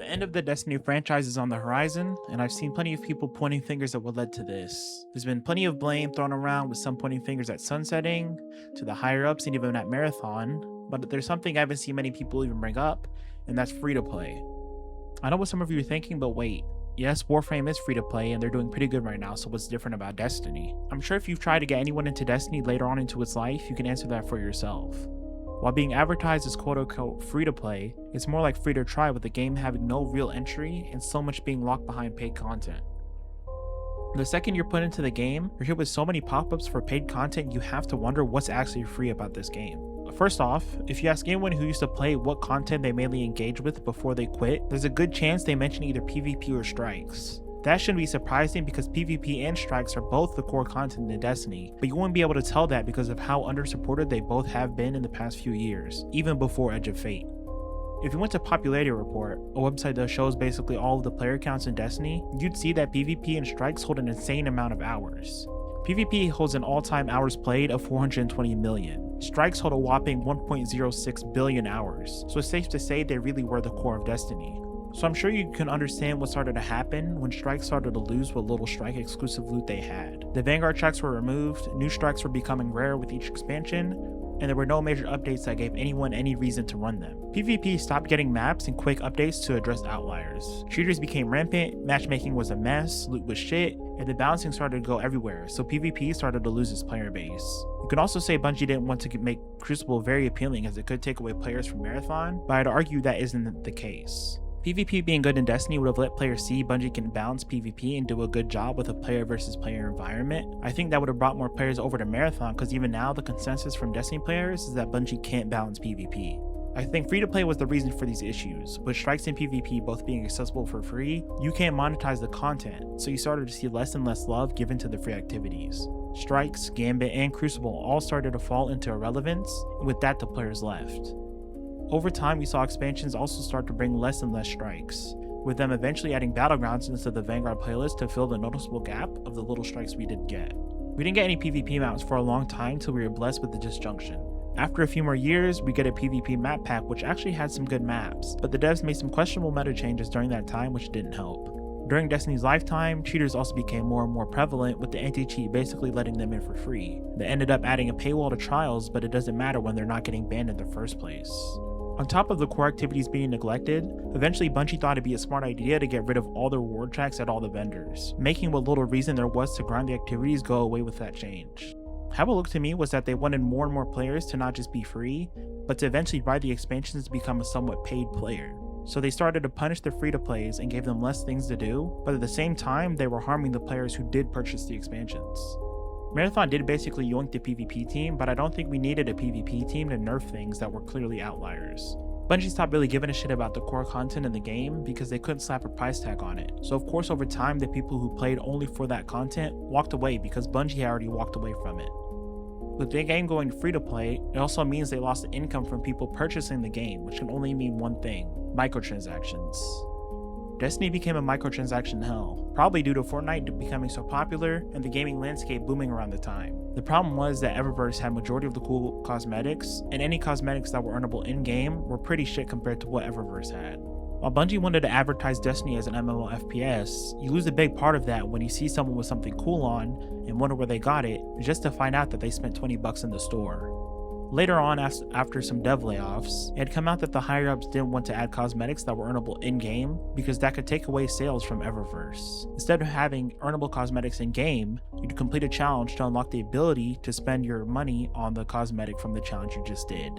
The end of the Destiny franchise is on the horizon, and I've seen plenty of people pointing fingers at what led to this. There's been plenty of blame thrown around, with some pointing fingers at sunsetting, to the higher ups, and even at Marathon, but there's something I haven't seen many people even bring up, and that's free to play. I know what some of you are thinking, but wait. Yes, Warframe is free to play, and they're doing pretty good right now, so what's different about Destiny? I'm sure if you've tried to get anyone into Destiny later on into its life, you can answer that for yourself. While being advertised as quote-unquote free-to-play, it's more like free-to-try, with the game having no real entry and so much being locked behind paid content. The second you're put into the game, you're hit with so many pop-ups for paid content, you have to wonder what's actually free about this game. First off, if you ask anyone who used to play what content they mainly engage with before they quit, there's a good chance they mention either PvP or strikes. That shouldn't be surprising because PvP and strikes are both the core content in Destiny, but you wouldn't be able to tell that because of how undersupported they both have been in the past few years, even before Edge of Fate. If you went to Popularity Report, a website that shows basically all of the player counts in Destiny, you'd see that PvP and strikes hold an insane amount of hours. PvP holds an all-time hours played of 420 million. Strikes hold a whopping 1.06 billion hours, so it's safe to say they really were the core of Destiny. So I'm sure you can understand what started to happen when strikes started to lose what little strike exclusive loot they had. The Vanguard tracks were removed, new strikes were becoming rare with each expansion, and there were no major updates that gave anyone any reason to run them. PvP stopped getting maps and quick updates to address outliers. Cheaters became rampant, matchmaking was a mess, loot was shit, and the balancing started to go everywhere, so PvP started to lose its player base. You can also say Bungie didn't want to make Crucible very appealing as it could take away players from Marathon, but I'd argue that isn't the case. PvP being good in Destiny would have let players see Bungie can balance PvP and do a good job with a player versus player environment. I think that would have brought more players over to Marathon, because even now the consensus from Destiny players is that Bungie can't balance PvP. I think free to play was the reason for these issues. With strikes and PvP both being accessible for free, you can't monetize the content, so you started to see less and less love given to the free activities. Strikes, Gambit, and Crucible all started to fall into irrelevance, and with that the players left. Over time, we saw expansions also start to bring less and less strikes, with them eventually adding Battlegrounds into the Vanguard playlist to fill the noticeable gap of the little strikes we did get. We didn't get any PvP maps for a long time till we were blessed with the Disjunction. After a few more years, we get a PvP map pack which actually had some good maps, but the devs made some questionable meta changes during that time which didn't help. During Destiny's lifetime, cheaters also became more and more prevalent, with the anti-cheat basically letting them in for free. They ended up adding a paywall to trials, but it doesn't matter when they're not getting banned in the first place. On top of the core activities being neglected, eventually Bungie thought it'd be a smart idea to get rid of all the reward tracks at all the vendors, making what little reason there was to grind the activities go away with that change. How it looked to me was that they wanted more and more players to not just be free, but to eventually buy the expansions to become a somewhat paid player. So they started to punish the free-to-plays and gave them less things to do, but at the same time they were harming the players who did purchase the expansions. Marathon did basically yoink the PvP team, but I don't think we needed a PvP team to nerf things that were clearly outliers. Bungie stopped really giving a shit about the core content in the game because they couldn't slap a price tag on it. So of course over time the people who played only for that content walked away because Bungie had already walked away from it. With the game going free to play, it also means they lost the income from people purchasing the game, which can only mean one thing: microtransactions. Destiny became a microtransaction hell, probably due to Fortnite becoming so popular and the gaming landscape booming around the time. The problem was that Eververse had majority of the cool cosmetics, and any cosmetics that were earnable in-game were pretty shit compared to what Eververse had. While Bungie wanted to advertise Destiny as an MMO FPS, you lose a big part of that when you see someone with something cool on and wonder where they got it, just to find out that they spent 20 bucks in the store. Later on, after some dev layoffs, it had come out that the higher-ups didn't want to add cosmetics that were earnable in-game because that could take away sales from Eververse. Instead of having earnable cosmetics in-game, you'd complete a challenge to unlock the ability to spend your money on the cosmetic from the challenge you just did.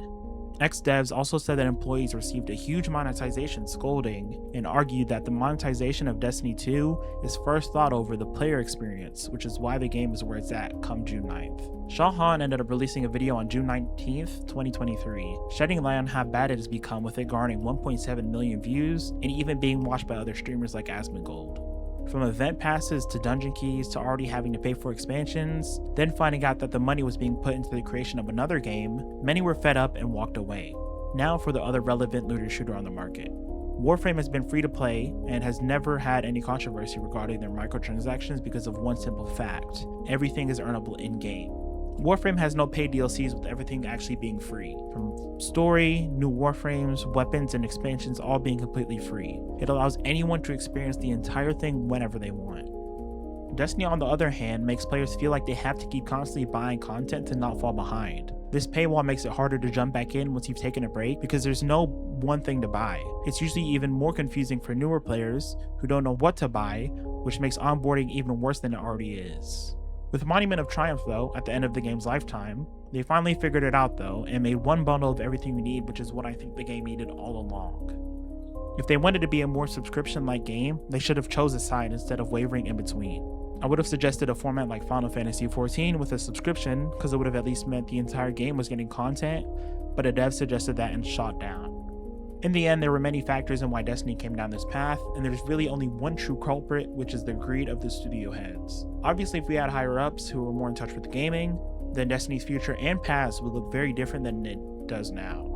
Ex-devs also said that employees received a huge monetization scolding and argued that the monetization of Destiny 2 is first thought over the player experience, which is why the game is where it's at come June 9th. Shah Han ended up releasing a video on June 19th, 2023, shedding light on how bad it has become, with it garnering 1.7 million views and even being watched by other streamers like Asmongold. From event passes to dungeon keys to already having to pay for expansions, then finding out that the money was being put into the creation of another game, many were fed up and walked away. Now for the other relevant looter shooter on the market. Warframe has been free to play and has never had any controversy regarding their microtransactions because of one simple fact: everything is earnable in-game. Warframe has no paid DLCs, with everything actually being free. From story, new Warframes, weapons, and expansions all being completely free. It allows anyone to experience the entire thing whenever they want. Destiny, on the other hand, makes players feel like they have to keep constantly buying content to not fall behind. This paywall makes it harder to jump back in once you've taken a break because there's no one thing to buy. It's usually even more confusing for newer players who don't know what to buy, which makes onboarding even worse than it already is. With Monument of Triumph though, at the end of the game's lifetime, they finally figured it out though and made one bundle of everything you need, which is what I think the game needed all along. If they wanted to be a more subscription-like game, they should have chose a side instead of wavering in between. I would have suggested a format like Final Fantasy XIV with a subscription, because it would have at least meant the entire game was getting content, but a dev suggested that and shot down. In the end, there were many factors in why Destiny came down this path, and there's really only one true culprit, which is the greed of the studio heads. Obviously, if we had higher ups who were more in touch with the gaming, then Destiny's future and past would look very different than it does now.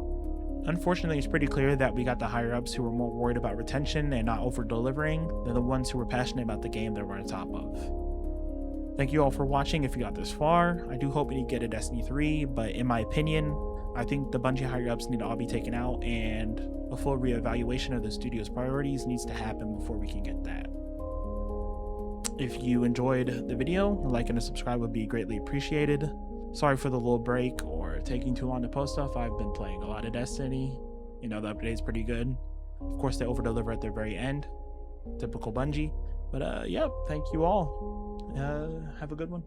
Unfortunately, it's pretty clear that we got the higher ups who were more worried about retention and not over delivering than the ones who were passionate about the game that we're on top of. Thank you all for watching if you got this far. I do hope you get a Destiny 3, but in my opinion, I think the Bungie higher ups need to all be taken out, and a full reevaluation of the studio's priorities needs to happen before we can get that. If you enjoyed the video, a like and a subscribe would be greatly appreciated. Sorry for the little break or taking too long to post stuff. I've been playing a lot of Destiny. You know, the update's pretty good. Of course, they over-deliver at their very end. Typical Bungie. But yeah, thank you all. Have a good one.